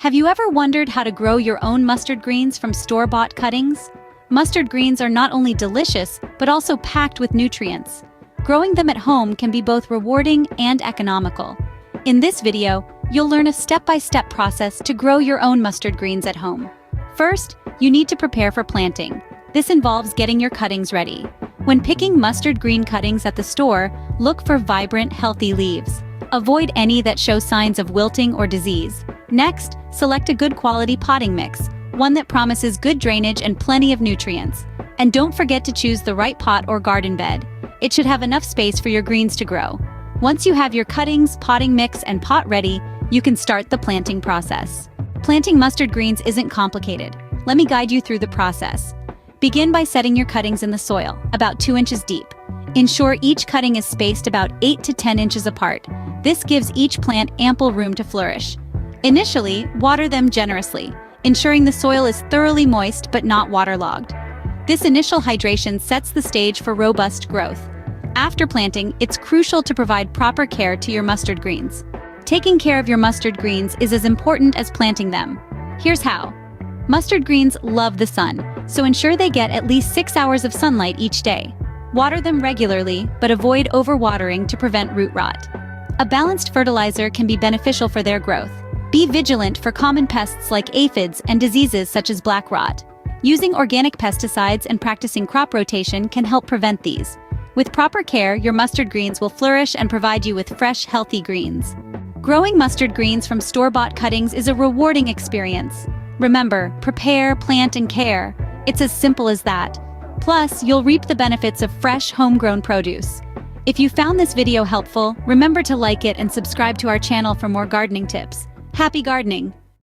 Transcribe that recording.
Have you ever wondered how to grow your own mustard greens from store-bought cuttings? Mustard greens are not only delicious, but also packed with nutrients. Growing them at home can be both rewarding and economical. In this video, you'll learn a step-by-step process to grow your own mustard greens at home. First, you need to prepare for planting. This involves getting your cuttings ready. When picking mustard green cuttings at the store, look for vibrant, healthy leaves. Avoid any that show signs of wilting or disease. Next, select a good quality potting mix, one that promises good drainage and plenty of nutrients. And don't forget to choose the right pot or garden bed. It should have enough space for your greens to grow. Once you have your cuttings, potting mix, and pot ready, you can start the planting process. Planting mustard greens isn't complicated. Let me guide you through the process. Begin by setting your cuttings in the soil, about 2 inches deep. Ensure each cutting is spaced about 8 to 10 inches apart. This gives each plant ample room to flourish. Initially, water them generously, ensuring the soil is thoroughly moist but not waterlogged. This initial hydration sets the stage for robust growth. After planting, it's crucial to provide proper care to your mustard greens. Taking care of your mustard greens is as important as planting them. Here's how. Mustard greens love the sun, so ensure they get at least 6 hours of sunlight each day. Water them regularly, but avoid overwatering to prevent root rot. A balanced fertilizer can be beneficial for their growth. Be vigilant for common pests like aphids and diseases such as black rot. Using organic pesticides and practicing crop rotation can help prevent these. With proper care, your mustard greens will flourish and provide you with fresh, healthy greens. Growing mustard greens from store-bought cuttings is a rewarding experience. Remember, prepare, plant, and care. It's as simple as that. Plus, you'll reap the benefits of fresh, homegrown produce. If you found this video helpful, remember to like it and subscribe to our channel for more gardening tips. Happy gardening!